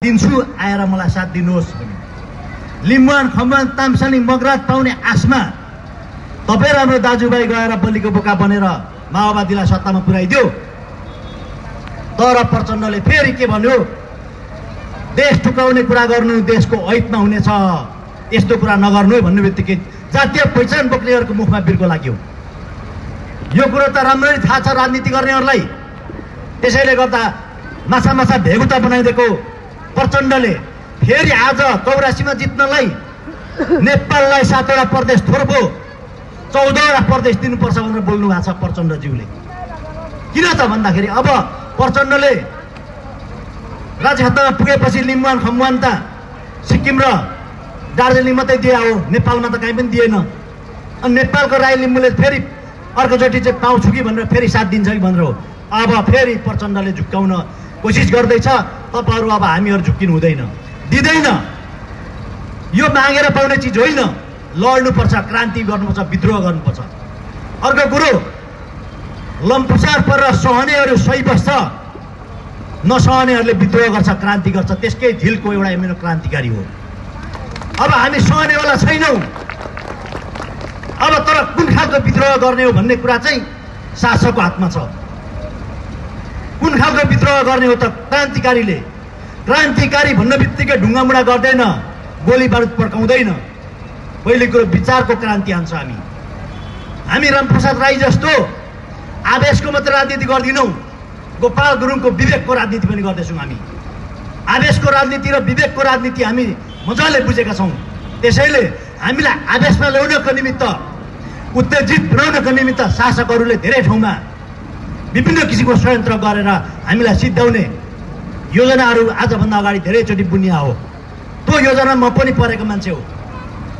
दिन्छु, आएर मलाई साथ दिनुहोस् भने। लिम्बुवान खम्बुवान तामसालिङ मगराज पाउने आशमा तपाईँ राम्रो दाजुभाइ गएर बलिको बोका बनेर माओवादीलाई सत्तामा पुर्याइदियो। तर प्रचण्डले फेरि के भन्यो, देश टुकाउने कुरा गर्नु देशको ऐतमा हुनेछ, यस्तो कुरा नगर्नु भन्ने बित्तिकै जातीय पहिचान बोक्नेहरूको मुखमा बिर्को लाग्यो। यो कुरो त राम्ररी थाहा छ राजनीति गर्नेहरूलाई। त्यसैले गर्दा माछा भेगुता बनाइदिएको प्रचण्डले फेरि आज 84मा जित्नलाई नेपाललाई 7वटा प्रदेश थोर्पो 14वटा प्रदेश दिनुपर्छ भनेर बोल्नु भएको छ प्रचण्डज्यूले। किन त भन्दाखेरि अब प्रचण्डले राजसत्तामा पुगेपछि लिम्बुवान खम्बुवान त सिक्किम र दार्जिलिङ मात्रै दिए हो, नेपालमा त कहीँ पनि दिएन। अनि नेपालको राई लिम्बूले फेरि अर्कोचोटि चाहिँ पाउँछु कि भनेर फेरि साथ दिन्छ कि भनेर हो। अब फेरि प्रचण्डले झुक्काउन कोसिस गर्दैछ। तपाईँहरू अब हामीहरू झुक्किनु हुँदैन, दिँदैन। यो मागेर पाउने चिज होइन, लड्नुपर्छ, क्रान्ति गर्नुपर्छ, विद्रोह गर्नुपर्छ। अर्को कुरो, लम्पसार परेर सहनेहरू सही बस्छ, नसहनेहरूले विद्रोह गर्छ, क्रान्ति गर्छ। त्यसकै झिलको एउटा मेरो क्रान्तिकारी हो। अब हामी सहनेवाला छैनौँ। अब तर कुन खालको विद्रोह गर्ने हो भन्ने कुरा चाहिँ शासकको हातमा छ। कुन खालको विद्रोह गर्ने हो त क्रान्तिकारीले। क्रान्तिकारी भन्ने बित्तिकै ढुङ्गामुढा गर्दैन, गोली बारुद पड्काउँदैन। पहिले कुरो विचारको क्रान्ति आन्छ। हामी रामप्रसाद राई जस्तो आवेशको मात्र राजनीति गर्दैनौँ, गोपाल गुरुङको विवेकको राजनीति पनि गर्दैछौँ। हामी आवेशको राजनीति र विवेकको राजनीति हामी मजाले बुझेका छौँ। त्यसैले हामीलाई आवेशमा ल्याउनको निमित्त, उत्तेजित बनाउनको निमित्त शासकहरूले धेरै ठाउँमा विभिन्न किसिमको षड्यन्त्र गरेर हामीलाई सिद्ध्याउने योजनाहरू आजभन्दा अगाडि धेरैचोटि बुनिया हो। त्यो योजनामा म पनि परेको मान्छे हो।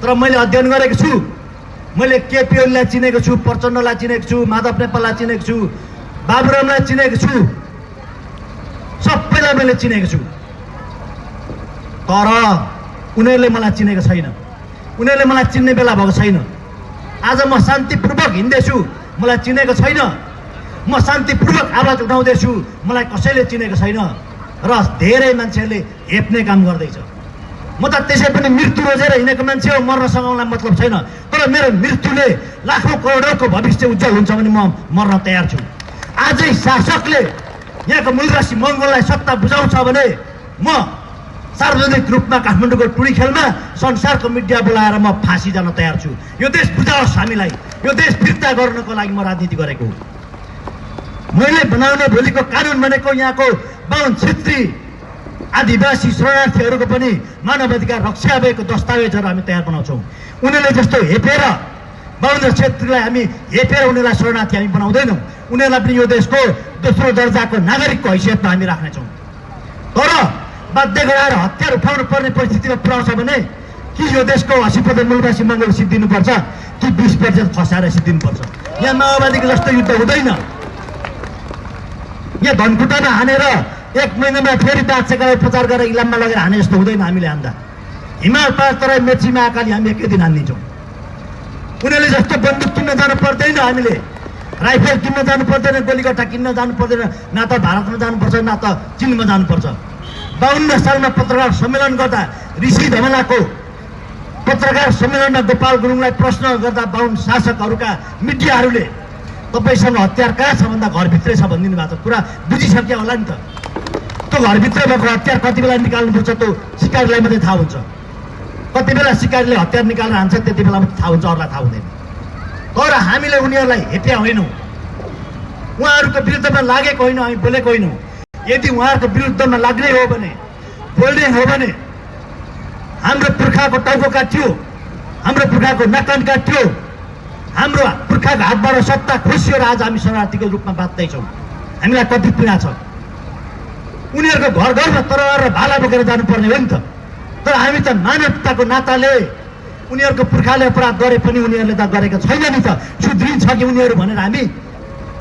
तर मैले अध्ययन गरेको छु। मैले केपी ओलीलाई चिनेको छु, प्रचण्डलाई चिनेको छु, माधव नेपाललाई चिनेको छु, बाबुरामलाई चिनेको छु, सबैलाई मैले चिनेको छु। तर उनीहरूले मलाई चिनेको छैन, उनीहरूले मलाई चिन्ने बेला भएको छैन। आज म शान्तिपूर्वक हिँड्दैछु, मलाई चिनेको छैन। म शान्तिपूर्वक आवाज उठाउँदैछु, मलाई कसैले चिनेको छैन। र धेरै मान्छेहरूले हेप्ने काम गर्दैछ। म त त्यसै पनि मृत्यु रोजेर हिँडेको मान्छे हो, मर्नसँग मलाई मतलब छैन। तर मेरो मृत्युले लाखौँ करोडौँको भविष्य उज्जवल हुन्छ भने म मर्न तयार छु। आजै शासकले यहाँको मूलवासी मङ्गोललाई सत्ता बुझाउँछ भने म सार्वजनिक रूपमा काठमाडौँको टुडी खेलमा संसारको मिडिया बोलाएर म फाँसी जान तयार छु। यो देश बुझाओस् हामीलाई, यो देश फिर्ता गर्नको लागि म राजनीति गरेको हो। मैले बनाउने भोलिको कानुन भनेको यहाँको बाहुन क्षेत्री आदिवासी शरणार्थीहरूको पनि मानवाधिकार रक्षा भएको दस्तावेजहरू हामी तयार बनाउँछौँ। उनीहरूले जस्तो हेपेर बाहुन क्षेत्रीलाई हामी हेपेर उनीहरूलाई शरणार्थी हामी बनाउँदैनौँ। उनीहरूलाई पनि यो देशको दोस्रो दर्जाको नागरिकको हैसियतमा हामी राख्नेछौँ। तर बाध्य गराएर हतियार उठाउनु पर्ने परिस्थितिमा पुर्याउँछ भने कि यो देशको 80% मूलवासी मङ्गोल सिद्धिनुपर्छ कि 20% फसाएर सिद्धिनुपर्छ। यहाँ माओवादीको जस्तो युद्ध हुँदैन। यहाँ धनकुटामा हानेर 1 महिनामा फेरि बादशाहका उपचार गरेर इलाममा लगेर हाने जस्तो हुँदैन। हामीले हान्दा हिमाल पार तराई मेची महाकाली हामी एकै दिन हान्दिन्छौँ। उनीहरूले जस्तो बन्दुक किन्न जानु पर्दैन, हामीले राइफल किन्न जानु पर्दैन, गोलीगट्टा किन्न जानु पर्दैन, न त भारतमा जानुपर्छ न त चिनमा जानुपर्छ। 52 सालमा पत्रकार सम्मेलन गर्दा ऋषि धमलाको पत्रकार सम्मेलनमा गोपाल गुरुङलाई प्रश्न गर्दा 52 शासकहरूका मिडियाहरूले तपाईँसँग हतियार कहाँ छ भन्दा घरभित्रै छ भनिदिनु भएको छ। कुरा बुझिसक्यो होला नि त। त्यो घरभित्रै भएको हतियार कति बेला निकाल्नुपर्छ त्यो सिकारीलाई मात्रै थाहा हुन्छ। कति बेला सिकारीले हतियार निकालेर हान्छ त्यति बेला मात्रै थाहा हुन्छ, अरूलाई थाहा हुँदैन। तर हामीले उनीहरूलाई हेप्या होइनौँ, उहाँहरूको विरुद्धमा लागेको होइनौँ, हामी बोलेको होइनौँ। यदि उहाँहरूको विरुद्धमा लाग्ने हो भने, बोल्ने हो भने हाम्रो पुर्खाको टाउको काट्यो, हाम्रो पुर्खाको नाकान काट्यो, हाम्रो पुर्खाको हातबाट सत्ता खोसियो र आज हामी शरणार्थीको रूपमा बाँच्दैछौँ। हामीलाई कति पीडा छ। उनीहरूको घर घरमा तरवार र भाला बोकेर जानुपर्ने हो नि त। तर हामी त मानवताको नाताले उनीहरूको पुर्खाले अपराध गरे पनि उनीहरूले त गरेको छैन नि त। सुध्रिन्छ कि उनीहरू भनेर हामी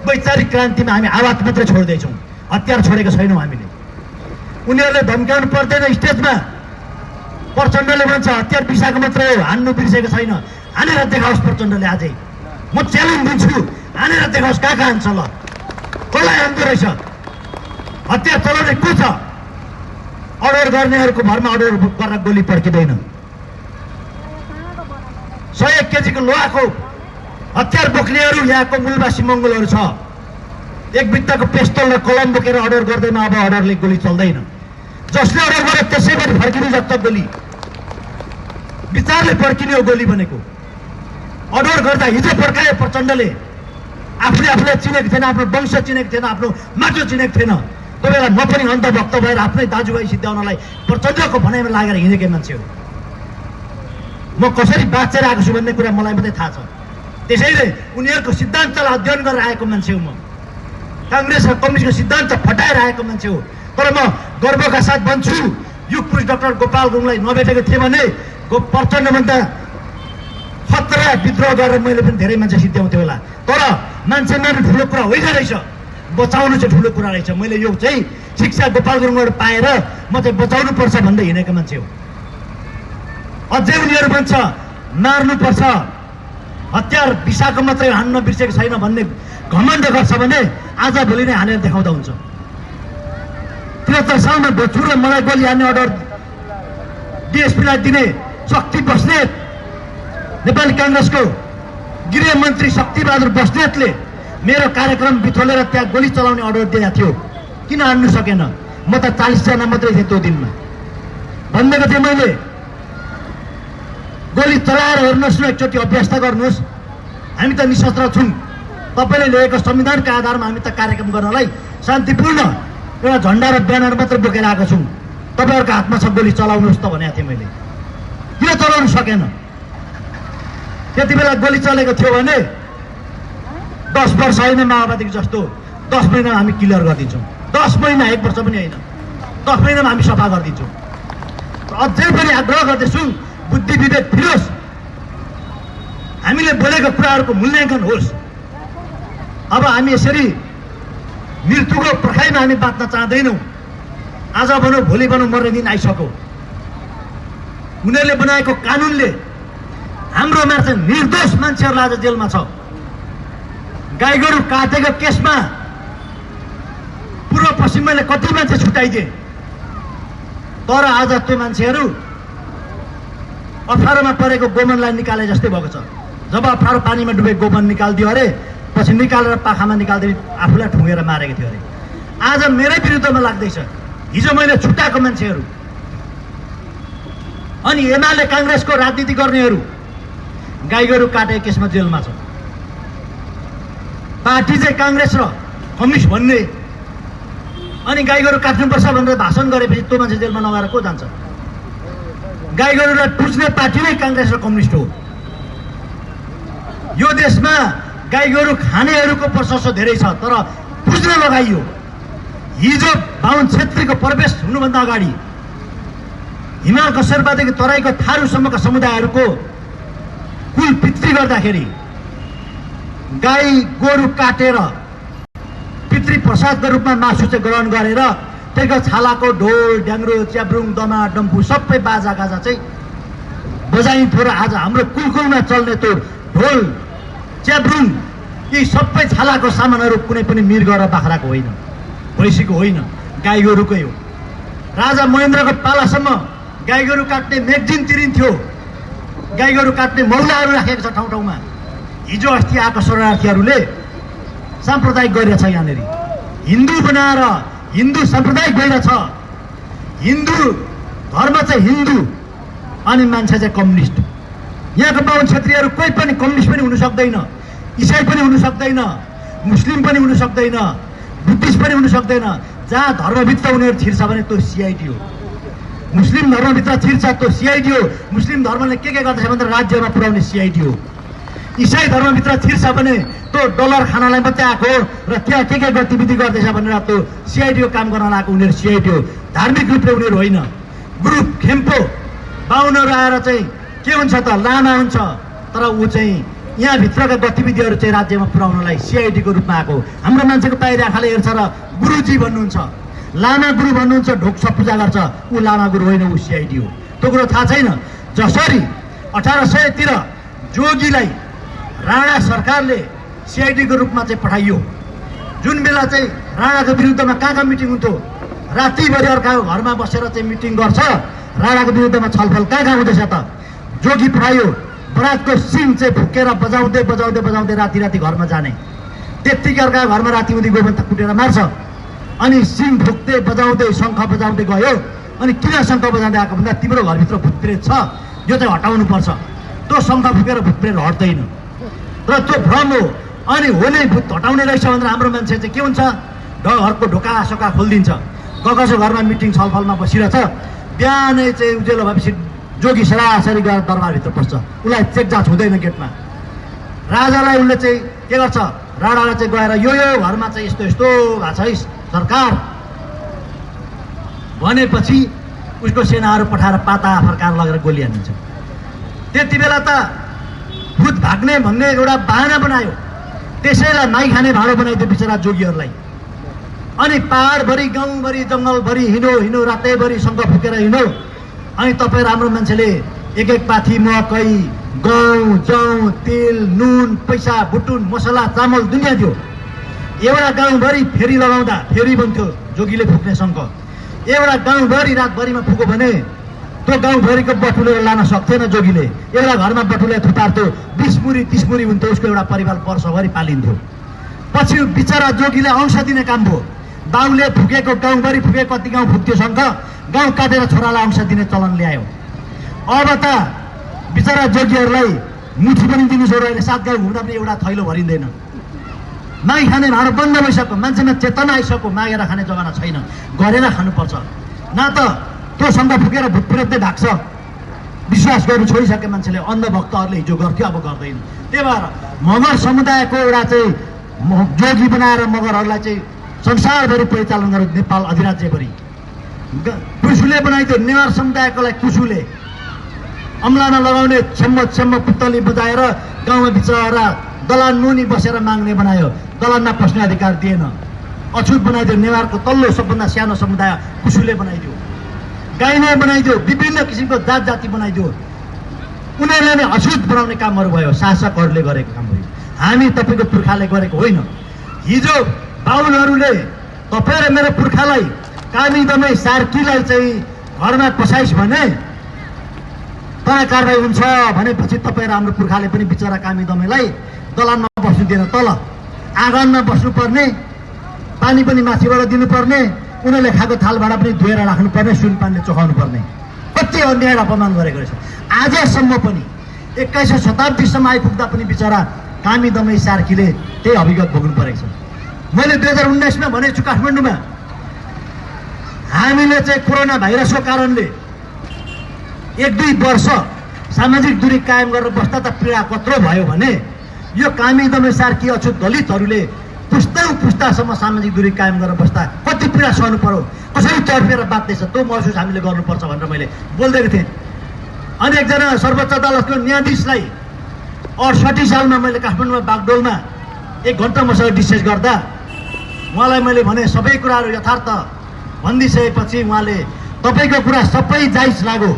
वैचारिक क्रान्तिमा हामी आवाज मात्रै छोड्दैछौँ, हतियार छोडेको छैनौँ हामीले। उनीहरूले धम्काउनु पर्दैन स्टेजमा। प्रचण्डले भन्छ हतियार बिर्साएको मात्रै हो, हान्नु बिर्सेको छैन। हानेर देखाओस् प्रचण्डले आजै। म च्यालेन्ज दिन्छु, हानेर देखाओस् कहाँ कहाँ हान्छ ल, कसलाई हान्दो रहेछ, हतियार चलाउने को छ। अर्डर गर्नेहरूको भरमा अर्डर गरेर गोली पड्किँदैन। 100 केजीको लोहाको हतियार बोक्नेहरू यहाँको मूलवासी मङ्गोलहरू छ। एक बित्ताको पेस्तोल र कलम बोकेर अर्डर गर्दैन। अब अर्डरले गोली चल्दैन। जसले अर्डर गरे त्यसैभरि फर्किने जस्तो गोली विचारले पड्किने हो गोली भनेको। अर्डर गर्दा हिजो पड्काए प्रचण्डले आफूले चिनेको थिएन, आफ्नो वंश चिनेको थिएन, आफ्नो माटो चिनेको थिएन। त्यो बेला म पनि अन्धभक्त भएर आफ्नै दाजुभाइ सिद्ध्याउनलाई प्रचण्डको भनाइमा लागेर हिँडेकै मान्छे हो। म कसरी बाँचेर आएको छु भन्ने कुरा मलाई मात्रै थाहा छ। त्यसैले उनीहरूको सिद्धान्तलाई अध्ययन गरेर आएको मान्छे हो। म काङ्ग्रेस र कम्युनिस्टको सिद्धान्त फटाएर आएको मान्छे हो। तर म गर्वका साथ भन्छु, युग पुरुष डाक्टर गोपाल गुरुङलाई नभेटेको थिएँ भने प्रचण्डभन्दा खतरा विद्रोह गरेर मैले पनि धेरै मान्छे सिद्ध्याउँथेँ होला। तर मान्छे मार्नु ठुलो कुरा होइन रहेछ, बचाउनु चाहिँ ठुलो कुरा रहेछ। मैले यो चाहिँ शिक्षा गोपाल गुरुङबाट पाएर म चाहिँ बचाउनु पर्छ भन्दै हिँडेको मान्छे हो। अझै उनीहरू भन्छ मार्नुपर्छ, हतियार बिसाको मात्रै हान्न बिर्सेको छैन भन्ने घमण्ड गर्छ भने आज भोलि नै हानेर देखाउँदा हुन्छ। 73 सालमा भोजपुर र मलाई गोली हान्ने अर्डर डिएसपीलाई दिने शक्ति बस्नेत, नेपाली काङ्ग्रेसको गृहमन्त्री शक्तिबहादुर बस्नेतले मेरो कार्यक्रम बिथोलेर त्यहाँ गोली चलाउने अर्डर दिएको थियो। किन हान्नु सकेन? म त 40 जना मात्रै थिएँ त्यो दिनमा। भनिदिएको थिएँ मैले, गोली चलाएर हेर्नुहोस् न, एकचोटि अभ्यास त गर्नुहोस्। हामी त निशस्त्र छौँ। तपाईँले ल्याएको संविधानका आधारमा हामी त कार्यक्रम गर्नलाई शान्तिपूर्ण एउटा झन्डा र ब्यानर मात्र बोकेर आएको छौँ। तपाईँहरूको हातमा छ, गोली चलाउनुहोस् त भनेको थिएँ मैले। किन चलाउनु सकेन? त्यति बेला गोली चलेको थियो भने 10 वर्ष होइन माओवादीको जस्तो 10 महिनामा हामी क्लियर गरिदिन्छौँ। 10 महिना, 1 वर्ष पनि होइन, 10 महिनामा हामी सफा गरिदिन्छौँ। अझै पनि आग्रह गर्दैछु, बुद्धि विवेक फिरोस्, हामीले बोलेको कुराहरूको मूल्याङ्कन होस्। अब हामी यसरी मृत्युको पर्खाइमा हामी बाँच्न चाहँदैनौँ। आज भनौँ भोलि भनौँ मर्ने दिन आइसक्यो। उनीहरूले बनाएको कानुनले हाम्रोमा चाहिँ निर्दोष मान्छेहरू आज जेलमा छ। गाई गोरु काटेको केसमा पूर्व पश्चिमले कति मान्छे छुट्याइदिए, तर आज त्यो मान्छेहरू अप्ठ्यारोमा परेको गोमनलाई निकाले जस्तै भएको छ। जब अप्ठ्यारो पानीमा डुबेको गोमन निकालिदियो अरे, पछि निकालेर पाखामा निकाल्दै आफूलाई ठुँगेर मारेको थियो अरे। आज मेरै विरुद्धमा लाग्दैछ। हिजो मैले छुट्याएको मान्छेहरू अनि एमाले काङ्ग्रेसको राजनीति गर्नेहरू गाई गोरु काटेको केसमा जेलमा छ। पार्टी चाहिँ काङ्ग्रेस र कम्युनिस्ट भन्ने अनि गाई गोरु काट्नुपर्छ भनेर भाषण गरेपछि त्यो मान्छे जेलमा नगएर को जान्छ? गाई गोरुलाई पुज्ने पार्टी नै काङ्ग्रेस र कम्युनिस्ट हो। यो देशमा गाई गोरु खानेहरूको प्रशंसा धेरै छ, तर पुज्न लगाइयो। हिजो बाहुन छेत्रीको प्रवेश हुनुभन्दा अगाडि हिमालको शेर्पादेखि तराईको थारूसम्मका समुदायहरूको कुल पितृ गर्दाखेरि गाई गोरु काटेर पितृ प्रसादको रूपमा मासु चाहिँ ग्रहण गरेर त्यसको छालाको ढोल ड्याङ्ग्रो च्याब्रुङ दमा डम्फु सबै बाजा गाजा चाहिँ बजाइन्थ्यो। र आज हाम्रो कुलकुलमा चल्ने त्यो ढोल च्याब्रुङ यी सबै छालाको सामानहरू कुनै पनि मृग र बाख्राको होइन, भैँसीको होइन, गाई गोरुकै हो। राजा महेन्द्रको पालासम्म गाई गोरु काट्ने म्यागजिन तिरिन्थ्यो, गाई गोरु काट्ने मौलाहरू राखेको छ ठाउँ ठाउँमा। हिजो अस्ति आएको शरणार्थीहरूले साम्प्रदायिक गरिरहेछ। यहाँनिर हिन्दू बनाएर हिन्दू साम्प्रदायिक भइरहेछ। हिन्दू धर्म चाहिँ हिन्दू अनि मान्छे चाहिँ कम्युनिस्ट। यहाँको बाहुन क्षेत्रीहरू कोही पनि कम्युनिस्ट पनि हुन सक्दैन, इसाई पनि हुन सक्दैन, मुस्लिम पनि हुन सक्दैन, बुद्धिस्ट पनि हुन सक्दैन। जहाँ धर्मभित्र उनीहरू छिर्छ भने त्यो सिआइडी हो। मुस्लिम धर्मभित्र छिर्छ त्यो सिआइडी हो। मुस्लिम धर्मले के गर्दैछ भने राज्यमा पुर्याउने सिआइडी हो। इसाई धर्मभित्र छिर्छ भने त्यो डलर खानालाई मात्रै आएको र त्यहाँ के गतिविधि गर्दैछ भनेर त्यो सिआइडीको काम गर्न आएको उनीहरू सिआइडी हो। धार्मिक रूपले उनीहरू होइन। ग्रुप खेम्पो बाहुनहरू आएर चाहिँ के हुन्छ त लामा हुन्छ, तर ऊ चाहिँ यहाँभित्रका गतिविधिहरू चाहिँ राज्यमा पुर्याउनलाई सिआइडीको रूपमा आएको। हाम्रो मान्छेको बाहिर आँखाले हेर्छ र गुरुजी भन्नुहुन्छ, लामा गुरु भन्नुहुन्छ, ढोक्छ पूजा गर्छ, ऊ लामा गुरु होइन, ऊ सिआइडी हो। त्यो कुरो थाहा छैन। जसरी 1800 तिर जोगीलाई राणा सरकारले सिआइडीको रूपमा चाहिँ पठाइयो, जुन बेला चाहिँ राणाको विरुद्धमा कहाँ कहाँ मिटिङ हुन्थ्यो, रातिभरि अर्काको घरमा बसेर चाहिँ मिटिङ गर्छ, राणाको विरुद्धमा छलफल कहाँ हुँदैछ त? जोगी पठायो, बरातको सिङ चाहिँ फुकेर बजाउँदै बजाउँदै बजाउँदै राति राति घरमा जाने, त्यत्तिकै अर्काको घरमा राति उदी गयो भने त कुटेर मार्छ। अनि सिङ फुक्दै बजाउँदै शङ्ख बजाउँदै गयो। अनि किन शङ्ख बजाउँदै आएको भन्दा तिम्रो घरभित्र भूतप्रेत छ, यो चाहिँ हटाउनु पर्छ। त्यो शङ्ख फुकेर भूतप्रेत हट्दैन र त्यो भ्रम हो। अनि हो नै भूत हटाउने रहेछ भनेर हाम्रो मान्छे चाहिँ के हुन्छ, घरको ढोका सोका खोलिदिन्छ, कसको घरमा मिटिङ छलफलमा बसिरहेछ। बिहानै चाहिँ उज्यालो भएपछि जोगी सरासरी गएर दरबारभित्र पस्छ, उसलाई चेकजाँच हुँदैन गेटमा। राजालाई उसले चाहिँ के गर्छ, राणालाई चाहिँ गएर यो घरमा चाहिँ यस्तो यस्तो भएको छ है सरकार भनेपछि उसको सेनाहरू पठाएर पाता फर्काएर लगेर गोली हानिन्छ। त्यति बेला त भूत भाग्ने भन्ने एउटा बाहना बनायो, त्यसैलाई माई खाने भाँडो बनाइदियो बिचरा जोगीहरूलाई। अनि पहाडभरि गाउँभरि जङ्गलभरि हिँडो रातैभरि शङ्ख फुकेर हिँडो। अनि तपाईँ राम्रो मान्छेले एक एक पाथी मकै, गहुँ, जौँ, तेल, नुन, पैसा, बुटुन, मसला, चामल दुनियाँ थियो। एउटा गाउँभरि फेरि लगाउँदा फेरि बन्थ्यो जोगीले फुक्ने शङ्ख। एउटा गाउँभरि रातभरिमा फुक्यो भने त्यो गाउँभरिको बटुलेर लान सक्थेन जोगीले। एउटा घरमा बटुले थुपार्थ्यो, 20 मुरी 30 मुरी हुन्थ्यो, उसको एउटा परिवार वर्षभरि पालिन्थ्यो। पछि बिचरा जोगीले अंश दिने काम भयो। बाउले फुकेको गाउँभरि फुकेको कति गाउँ फुक्थ्यो शङ्ख, गाउँ काटेर छोरालाई अंश दिने चलन ल्यायो। अब त बिचरा जोगीहरूलाई मुठी पनि दिनु छोड्यो, अहिले 7 गाउँ घुम्दा पनि एउटा थैलो भरिँदैन। माई खाने भाँडो बन्द भइसक्यो, मान्छेमा चेतना आइसक्यो, मागेर खाने जमाना छैन, गरेर खानुपर्छ। न त त्यो शङ्ख फुकेर भूतप्रेतले ढाक्छ। विश्वास गर्नु छोडिसके मान्छेले, अन्धभक्तहरूले हिजो गर्थ्यो अब गर्दैन। त्यही भएर मगर समुदायको एउटा चाहिँ जोगी बनाएर मगरहरूलाई चाहिँ संसारभरि परिचालन गर्यो, नेपाल अधिराज्यभरि। कुसुले बनाइदियो नेवार समुदायकोलाई, कुसुले अम्लामा लगाउने छेम्म पुत्तली बजाएर गाउँमा बिचरा दलान मुनि बसेर माग्ने बनायो, दलानमा पस्ने अधिकार दिएन। अछुत बनाइदियो, नेवारको तल्लो सबभन्दा सानो समुदाय कुसुले बनाइदियो, गाइने बनाइदियो, विभिन्न किसिमको जात जाति बनाइदियो। उनीहरूले नै अछुत बनाउने कामहरू भयो, शासकहरूले गरेको काम भयो। हामी तपाईँको पुर्खाले गरेको होइन। हिजो बाहुनहरूले तपाईँ र मेरो पुर्खालाई कामी दमै सार्कीलाई चाहिँ घरमा पसाइस् भने तँलाई कारवाही हुन्छ भनेपछि तपाईँ र हाम्रो पुर्खाले पनि बिचरा कामी दमैलाई दलानमा बस्नु दिएन, तल आँगनमा बस्नुपर्ने, पानी पनि माथिबाट दिनुपर्ने, उनीहरूले खाएको थाल भाँडा पनि धोएर राख्नुपर्ने, सुनपानले चोखाउनु पर्ने। कति अन्याय अपमान गरेको रहेछ। आजसम्म पनि 21औं शताब्दीसम्म आइपुग्दा पनि बिचरा कामी दमै सार्कीले त्यही अभिगत भोग्नु परेको छ। मैले 2019मा भनेको छु काठमाडौँमा, हामीले चाहिँ कोरोना भाइरसको कारणले 1-2 वर्ष सामाजिक दूरी कायम गरेर बस्दा त पीडा कत्रो भयो भने यो कामी दमै सार्की अछुत दलितहरूले पुस्तासम्म सामाजिक दूरी कायम गरेर बस्दा कति पीडा सहनु पर्यो, कसरी तडपेर बाँच्दैछ, त्यो महसुस हामीले गर्नुपर्छ भनेर मैले बोल्दैको थिएँ। अनि एकजना सर्वोच्च अदालतको न्यायाधीशलाई 68 सालमा मैले काठमाडौँमा बागडोलमा 1 घन्टा मसँग डिस्कस गर्दा उहाँलाई मैले भने सबै कुराहरू यथार्थ भनिदिइसकेपछि उहाँले तपाईँको कुरा सबै जायज लाग्यो,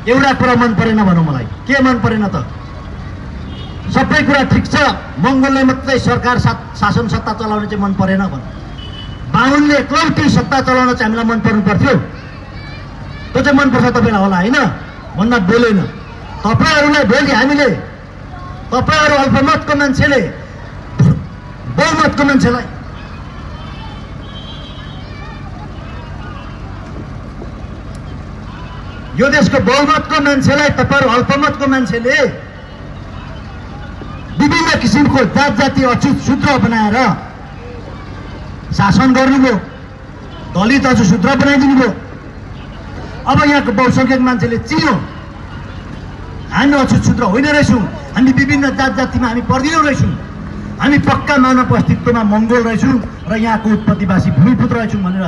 एउटा कुरा मन परेन भनौँ, मलाई के मन परेन त? सबै कुरा ठिक छ, मङ्गोलले मात्रै सरकार शासन सत्ता चलाउने चाहिँ मन परेन भन। बाहुनले एक्लौटी सत्ता चलाउन चाहिँ हामीलाई मन पर्नु पर्थ्यो, त्यो चाहिँ मनपर्छ तपाईँलाई होला होइन भन्दा बोलेन। तपाईँहरूलाई भोलि हामीले, तपाईँहरू अल्पमतको मान्छेले बहुमतको मान्छेलाई यो देशको बहुमतको मान्छेलाई तपाईँहरू अल्पमतको मान्छेले विभिन्न किसिमको जात जाति अछुत शूद्र बनाएर शासन गर्नुभयो, दलित अछुत शूद्र बनाइदिनु भयो। अब यहाँको बहुसङ्ख्यक मान्छेले चिन्यो हामी अछुत शूद्र होइन रहेछौँ, हामी विभिन्न जात जातिमा हामी पर्दिनौँ रहेछौँ, हामी पक्का मानव अस्तित्वमा मङ्गोल रहेछौँ र यहाँको उत्पत्तिवासी भूमिपुत्र रहेछौँ भनेर